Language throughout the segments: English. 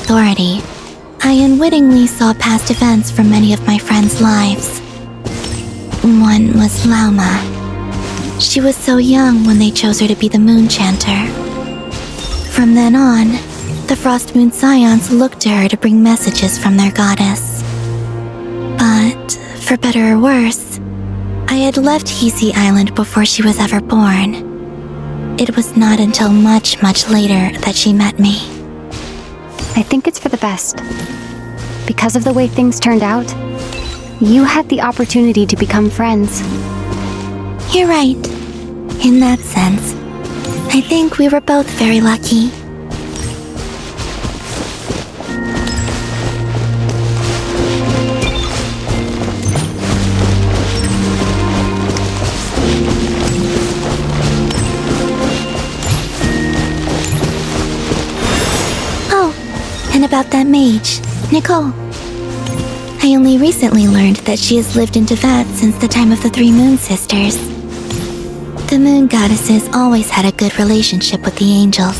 authority, I unwittingly saw past events from many of my friends' lives. One was Lauma. She was so young when they chose her to be the Moon Chanter. From then on, the Frost Moon Scions looked to her to bring messages from their goddess. But, for better or worse, I had left Hisi Island before she was ever born. It was not until much, much later that she met me. I think it's for the best. Because of the way things turned out, you had the opportunity to become friends. You're right. In that sense, I think we were both very lucky. Oh, and about that mage, Nicole. I only recently learned that she has lived in Teyvat since the time of the Three Moon Sisters. The Moon Goddesses always had a good relationship with the angels.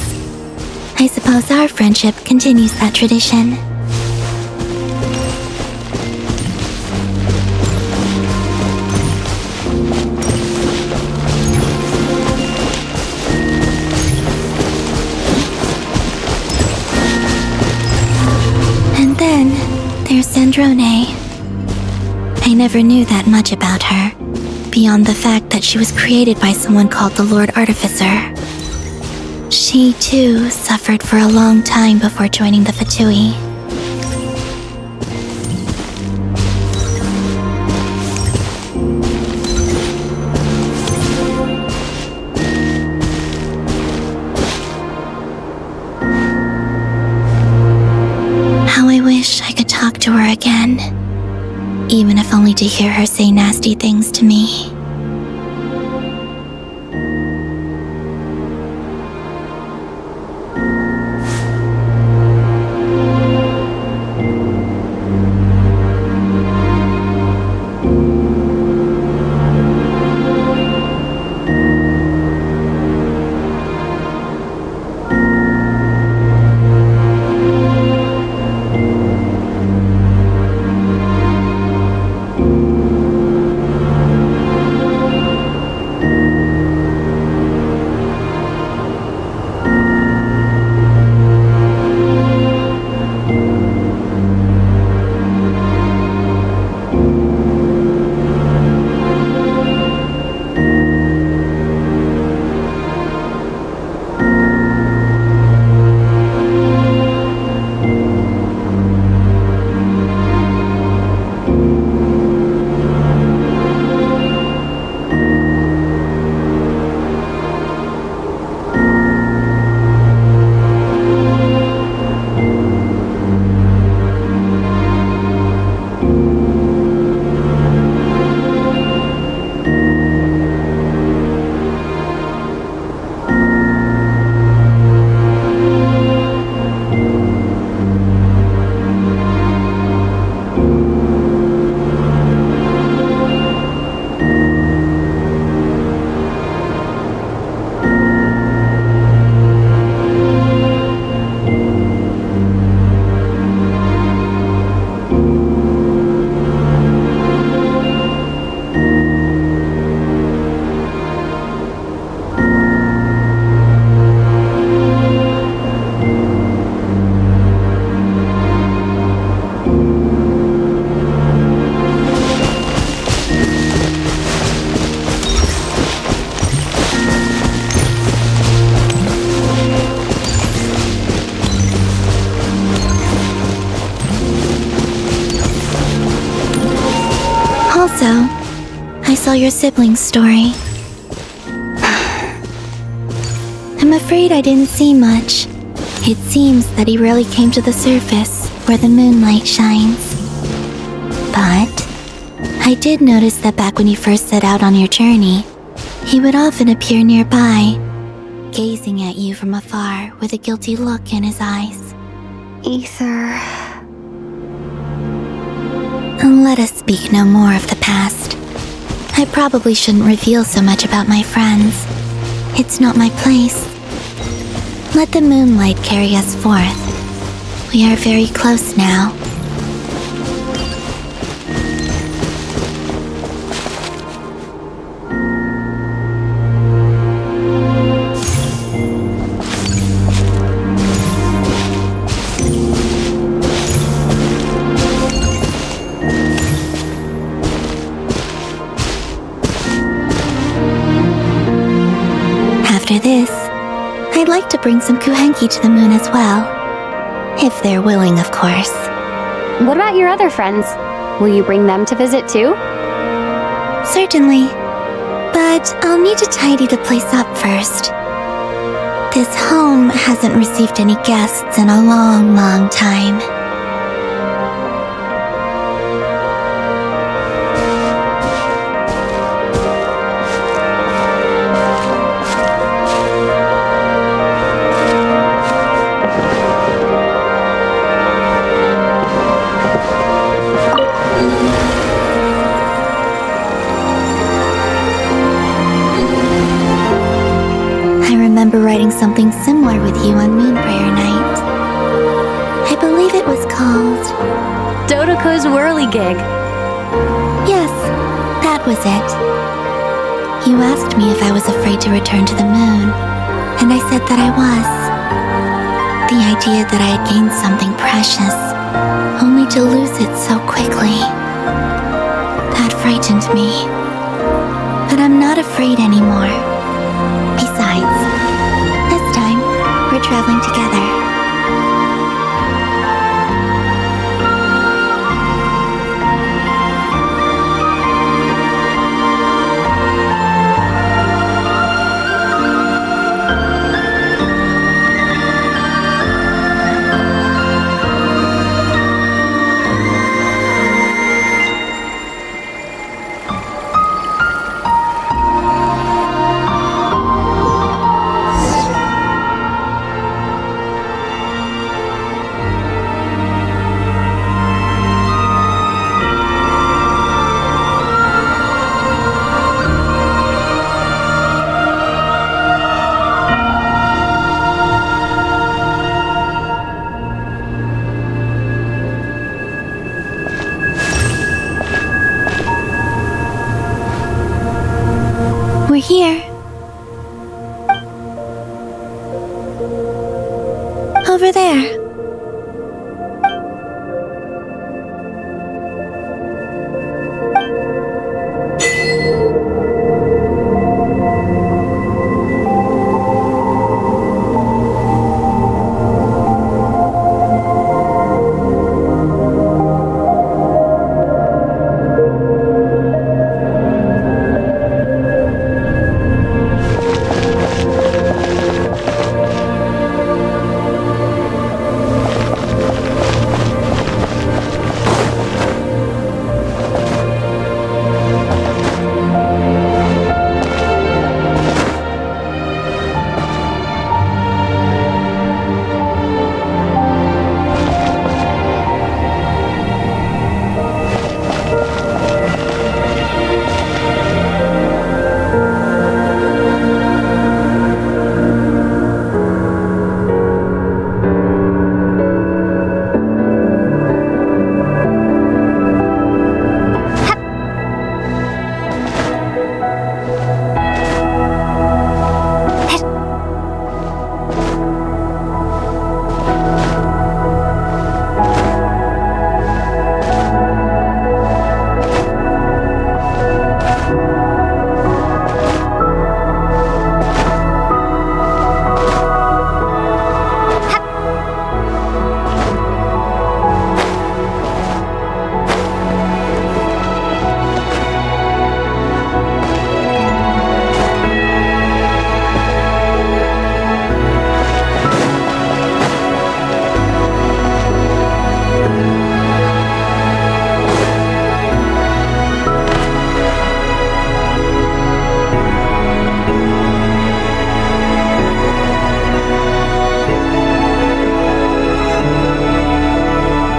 I suppose our friendship continues that tradition. And then, there's Sandrone. I never knew that much about her, beyond the fact that she was created by someone called the Lord Artificer. She, too, suffered for a long time before joining the Fatui. How I wish I could talk to her again, even if only to hear her say nasty things to me. Also, I saw your sibling's story. I'm afraid I didn't see much. It seems that he rarely came to the surface where the moonlight shines. But I did notice that back when you first set out on your journey, he would often appear nearby, gazing at you from afar with a guilty look in his eyes. Ether... Let us speak no more of the past. I probably shouldn't reveal so much about my friends. It's not my place. Let the moonlight carry us forth. We are very close now. After this, I'd like to bring some kuhenki to the moon as well. If they're willing, of course. What about your other friends? Will you bring them to visit too? Certainly. But I'll need to tidy the place up first. This home hasn't received any guests in a long, long time. I remember writing something similar with you on Moon Prayer Night. I believe it was called... Dodoko's Whirligig. Yes, that was it. You asked me if I was afraid to return to the moon, and I said that I was. The idea that I had gained something precious, only to lose it so quickly, that frightened me. But I'm not afraid anymore. Besides, this time, we're traveling together. We're here. Over there.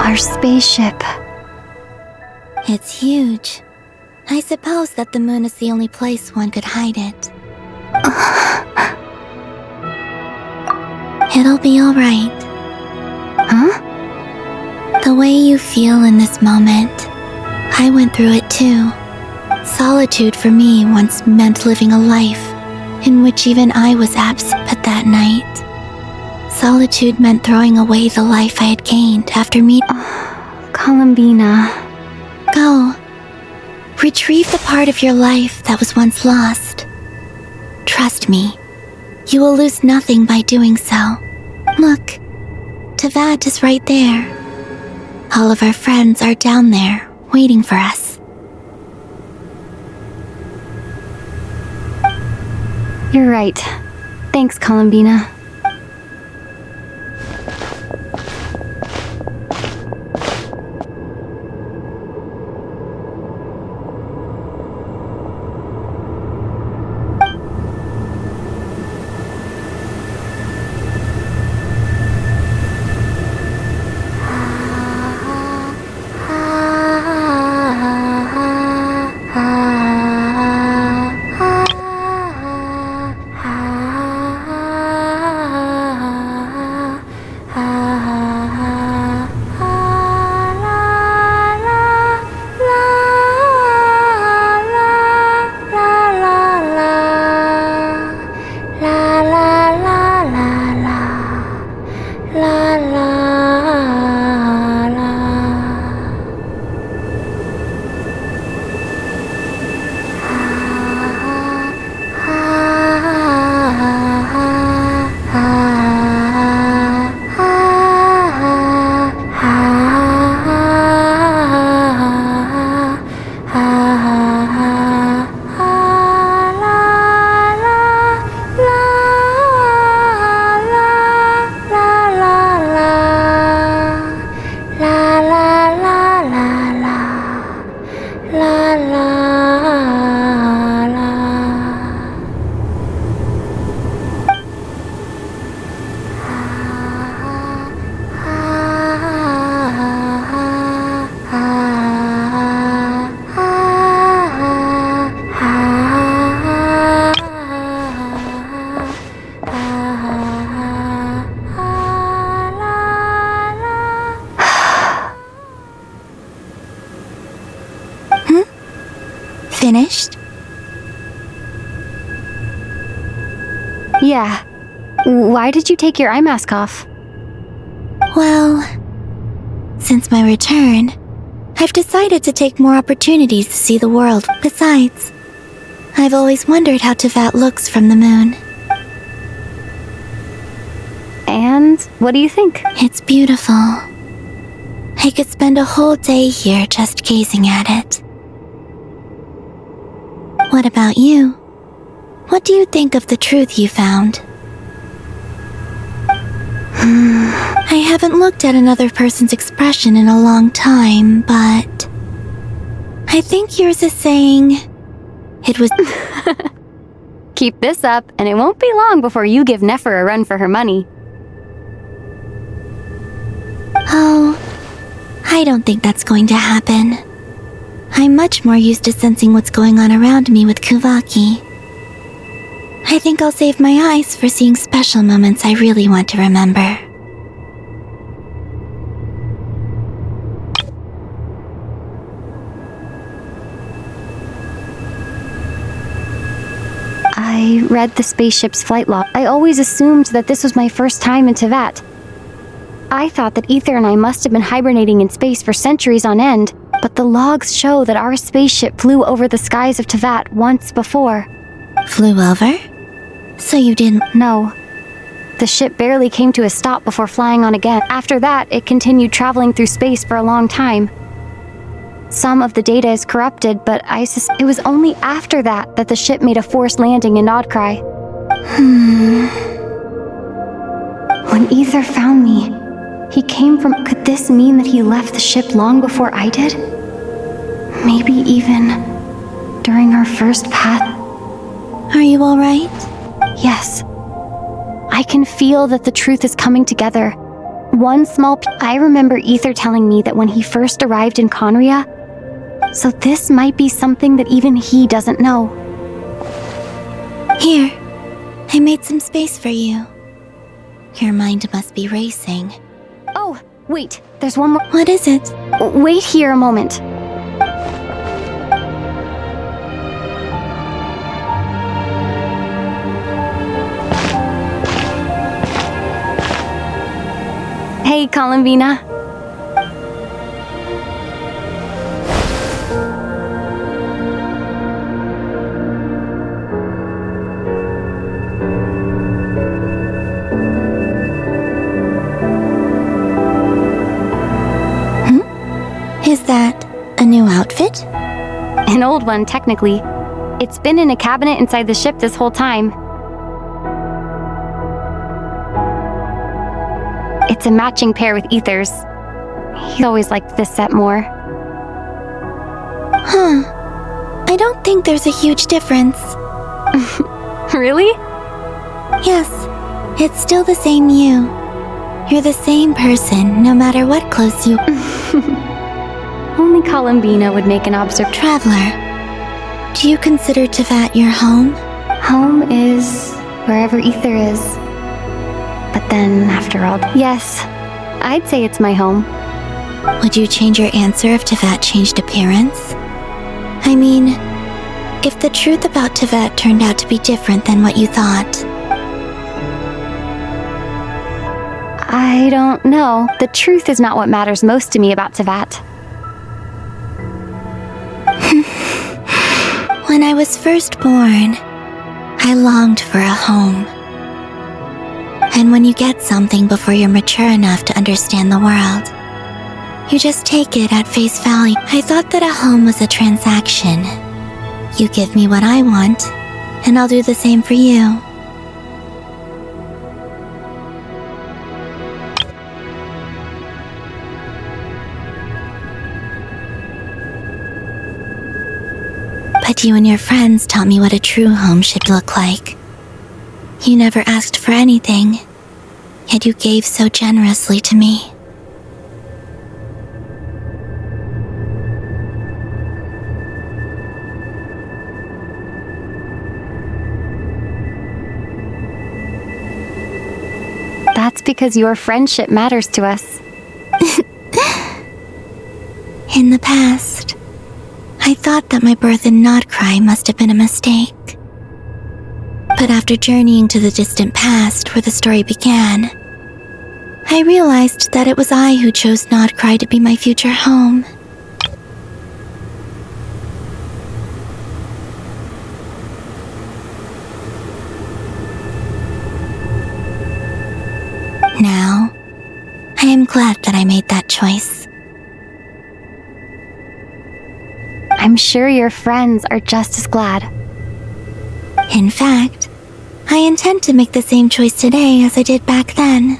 Our spaceship. It's huge. I suppose that the moon is the only place one could hide it. It'll be all right. Huh? The way you feel in this moment, I went through it too. Solitude for me once meant living a life in which even I was absent but that night. Solitude meant throwing away the life I had gained after meeting. Columbina. Go. Retrieve the part of your life that was once lost. Trust me, you will lose nothing by doing so. Look, Tevat is right there. All of our friends are down there, waiting for us. You're right. Thanks, Columbina. Finished? Yeah. Why did you take your eye mask off? Well, since my return, I've decided to take more opportunities to see the world. Besides, I've always wondered how Tevat looks from the moon. And what do you think? It's beautiful. I could spend a whole day here just gazing at it. What about you? What do you think of the truth you found? I haven't looked at another person's expression in a long time, but I think yours is saying it was... Keep this up, and it won't be long before you give Nefer a run for her money. Oh, I don't think that's going to happen. I'm much more used to sensing what's going on around me with Kuvaki. I think I'll save my eyes for seeing special moments I really want to remember. I read the spaceship's flight log. I always assumed that this was my first time in Tevat. I thought that Ether and I must have been hibernating in space for centuries on end, but the logs show that our spaceship flew over the skies of Tevat once before. Flew over? So you didn't... No. The ship barely came to a stop before flying on again. After that, it continued traveling through space for a long time. Some of the data is corrupted, but it was only after that the ship made a forced landing in Nodcry. When Ether found me, he came from... Could this mean that he left the ship long before I did? Maybe even during our first path. Are you all right? Yes. I can feel that the truth is coming together. One small... I remember Ether telling me that when he first arrived in Conria, so this might be something that even he doesn't know. Here, I made some space for you. Your mind must be racing. Oh, Wait, there's one more. What is it? Wait here a moment. Hey, Columbina. Is that a new outfit? An old one, technically. It's been in a cabinet inside the ship this whole time. It's a matching pair with Ether's. He always liked this set more. Huh. I don't think there's a huge difference. Really? Yes, it's still the same you. You're the same person, no matter what clothes you... Only Columbina would make an observation. Traveler, do you consider Tevat your home? Home is wherever Ether is. But then, after all, yes, I'd say it's my home. Would you change your answer if Tevat changed appearance? I mean, if the truth about Tevat turned out to be different than what you thought. I don't know. The truth is not what matters most to me about Tevat. When I was first born, I longed for a home. And when you get something before you're mature enough to understand the world, you just take it at face value. I thought that a home was a transaction. You give me what I want, and I'll do the same for you. But you and your friends taught me what a true home should look like. You never asked for anything, yet you gave so generously to me. That's because your friendship matters to us. In the past, I thought that my birth in Nodcry must have been a mistake. But after journeying to the distant past where the story began, I realized that it was I who chose Nodcry to be my future home. Now, I am glad that I made that choice. I'm sure your friends are just as glad. In fact, I intend to make the same choice today as I did back then.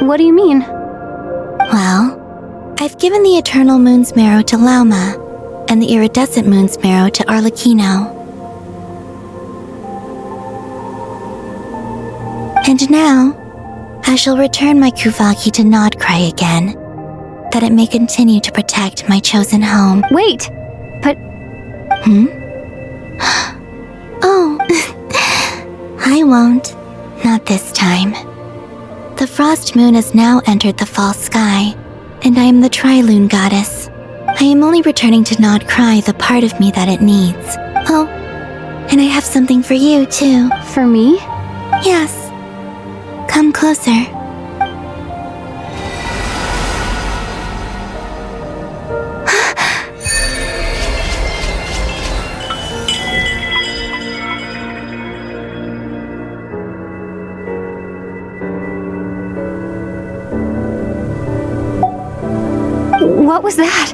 What do you mean? Well, I've given the Eternal Moon's marrow to Lauma, and the Iridescent Moon's marrow to Arlecchino. And now, I shall return my Kuvaki to Nodcry again, that it may continue to protect my chosen home. Wait, but... Oh, I won't. Not this time. The Frost Moon has now entered the false sky, and I am the Trilune Goddess. I am only returning to Nodcry the part of me that it needs. Oh, and I have something for you, too. For me? Yes. Come closer. What was that?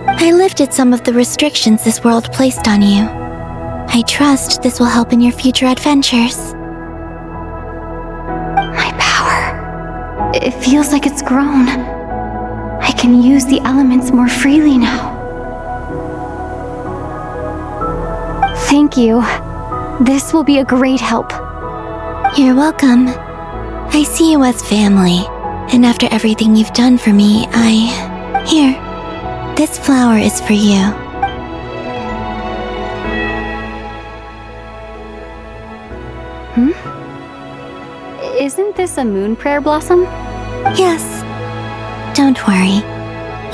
I lifted some of the restrictions this world placed on you. I trust this will help in your future adventures. My power. It feels like it's grown. I can use the elements more freely now. Thank you. This will be a great help. You're welcome. I see you as family, and after everything you've done for me, Here. This flower is for you. Isn't this a moon prayer blossom? Yes. Don't worry.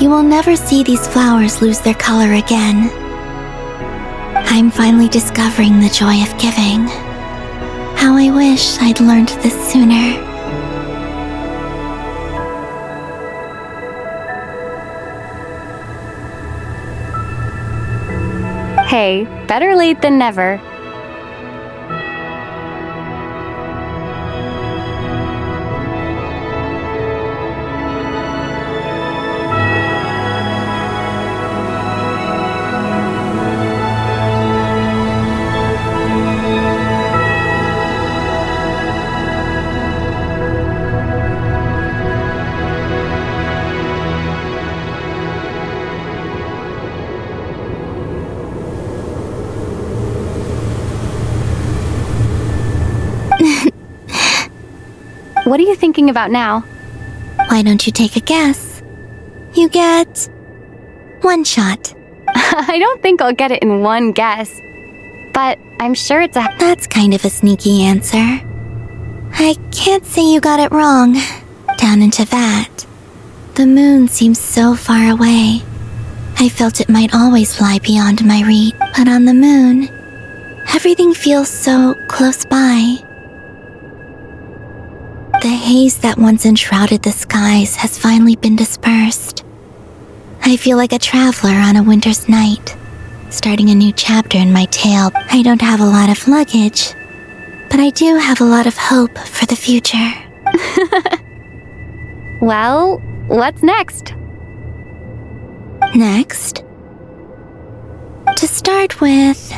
You will never see these flowers lose their color again. I'm finally discovering the joy of giving. How I wish I'd learned this sooner. Hey, better late than never. What are you thinking about now? Why don't you take a guess? You get 1 shot. I don't think I'll get it in one guess. But I'm sure it's a... That's kind of a sneaky answer. I can't say you got it wrong. Down into that. The moon seems so far away. I felt it might always lie beyond my reach. But on the moon, everything feels so close by. The haze that once enshrouded the skies has finally been dispersed. I feel like a traveler on a winter's night, starting a new chapter in my tale. I don't have a lot of luggage, but I do have a lot of hope for the future. Well, what's next? Next? To start with,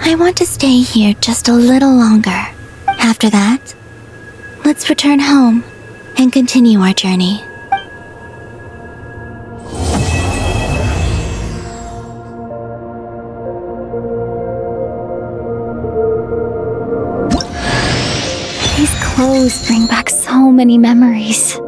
I want to stay here just a little longer. After that, let's return home and continue our journey. These clothes bring back so many memories.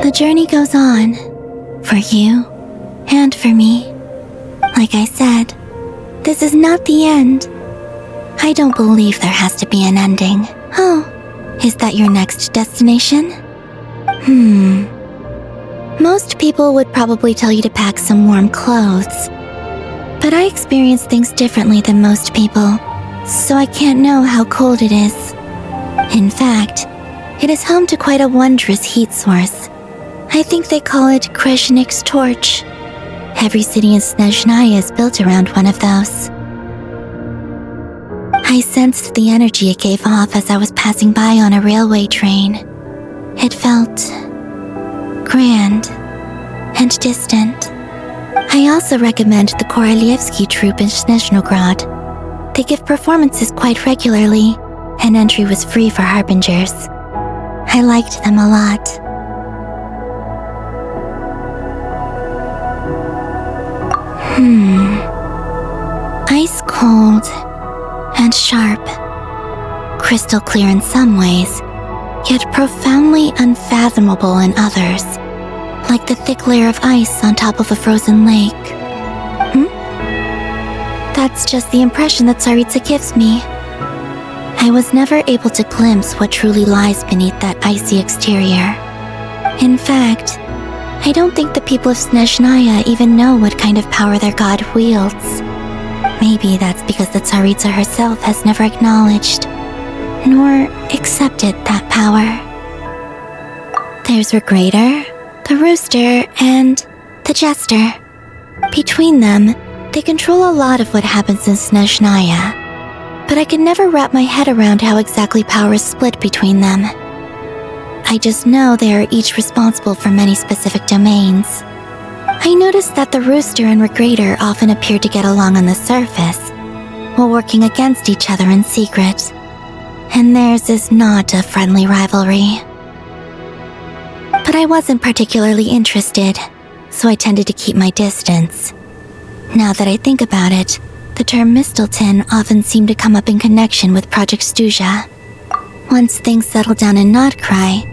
The journey goes on, for you and for me. Like I said, this is not the end. I don't believe there has to be an ending. Oh, is that your next destination? Most people would probably tell you to pack some warm clothes. But I experience things differently than most people, so I can't know how cold it is. In fact, it is home to quite a wondrous heat source. I think they call it Kreshnik's torch. Every city in Snezhnaya is built around one of those. I sensed the energy it gave off as I was passing by on a railway train. It felt grand and distant. I also recommend the Korolievsky troupe in Snezhnograd. They give performances quite regularly, and entry was free for harbingers. I liked them a lot. Ice cold and sharp, crystal clear in some ways, yet profoundly unfathomable in others, like the thick layer of ice on top of a frozen lake. That's just the impression that Tsaritsa gives me. I was never able to glimpse what truly lies beneath that icy exterior. In fact, I don't think the people of Snezhnaya even know what kind of power their god wields. Maybe that's because the Tsaritsa herself has never acknowledged, nor accepted that power. There's Regrator, the Rooster, and the Jester. Between them, they control a lot of what happens in Snezhnaya, but I can never wrap my head around how exactly power is split between them. I just know they are each responsible for many specific domains. I noticed that the Rooster and Regrator often appear to get along on the surface, while working against each other in secret. And theirs is not a friendly rivalry. But I wasn't particularly interested, so I tended to keep my distance. Now that I think about it, the term Mistelton often seemed to come up in connection with Project Stuja. Once things settled down in Notcry,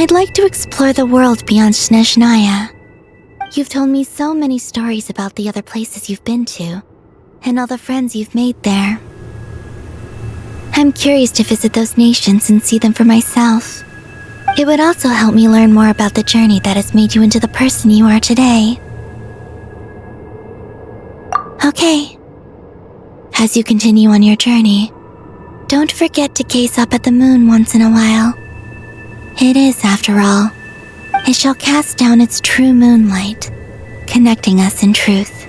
I'd like to explore the world beyond Snezhnaya. You've told me so many stories about the other places you've been to, and all the friends you've made there. I'm curious to visit those nations and see them for myself. It would also help me learn more about the journey that has made you into the person you are today. Okay. As you continue on your journey, don't forget to gaze up at the moon once in a while. It is, after all, it shall cast down its true moonlight, connecting us in truth.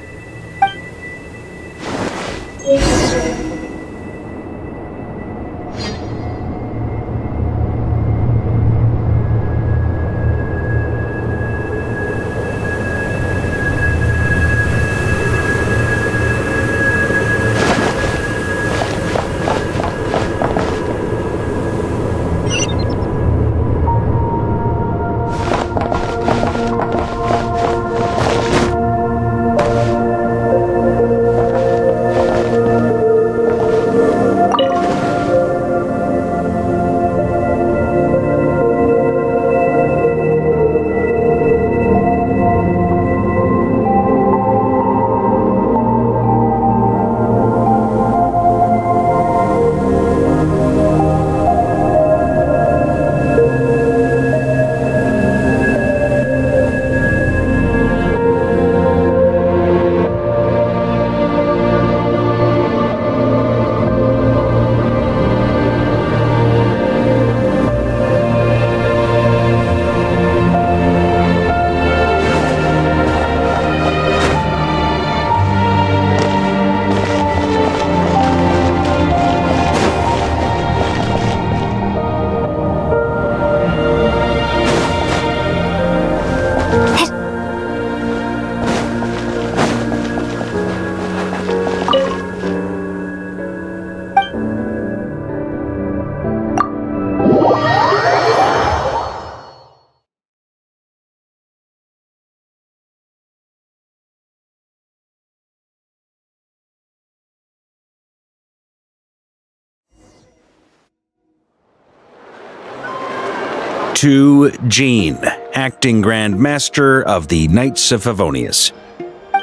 To Jean, acting Grand Master of the Knights of Favonius.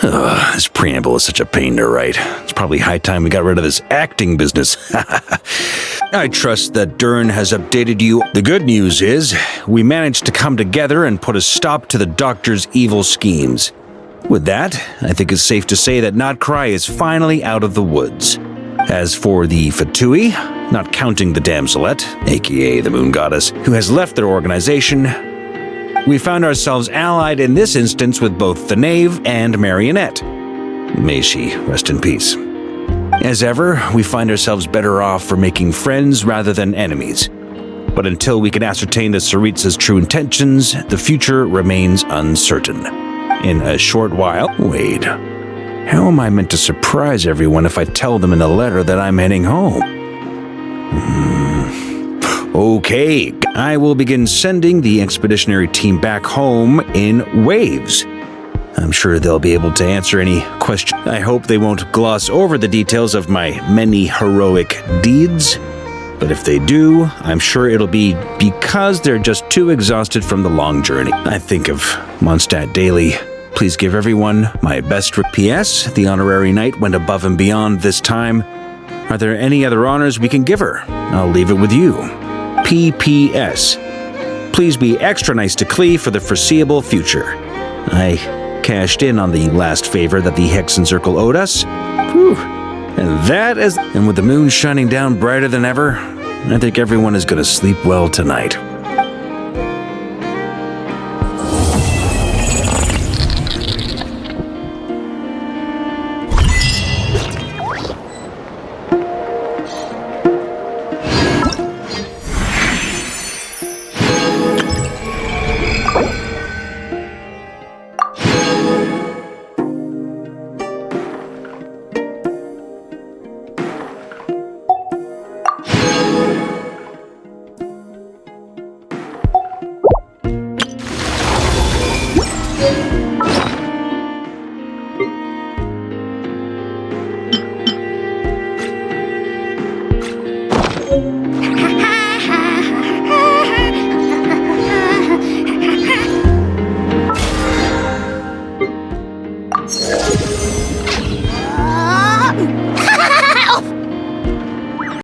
This preamble is such a pain to write. It's probably high time we got rid of this acting business. I trust that Dern has updated you. The good news is, we managed to come together and put a stop to the Doctor's evil schemes. With that, I think it's safe to say that Notcry is finally out of the woods. As for the Fatui, not counting the Damselette, aka the Moon Goddess, who has left their organization, we found ourselves allied in this instance with both the Knave and Marionette. May she rest in peace. As ever, we find ourselves better off for making friends rather than enemies. But until we can ascertain the Tsaritsa's true intentions, the future remains uncertain. In a short while, wait. How am I meant to surprise everyone if I tell them in the letter that I'm heading home? Okay, I will begin sending the expeditionary team back home in waves. I'm sure they'll be able to answer any questions. I hope they won't gloss over the details of my many heroic deeds. But if they do, I'm sure it'll be because they're just too exhausted from the long journey. I think of Mondstadt daily. Please give everyone my best. P.S. The honorary knight went above and beyond this time. Are there any other honors we can give her? I'll leave it with you. P.P.S. Please be extra nice to Klee for the foreseeable future. I cashed in on the last favor that the Hexen Circle owed us. Whew. And with the moon shining down brighter than ever, I think everyone is going to sleep well tonight.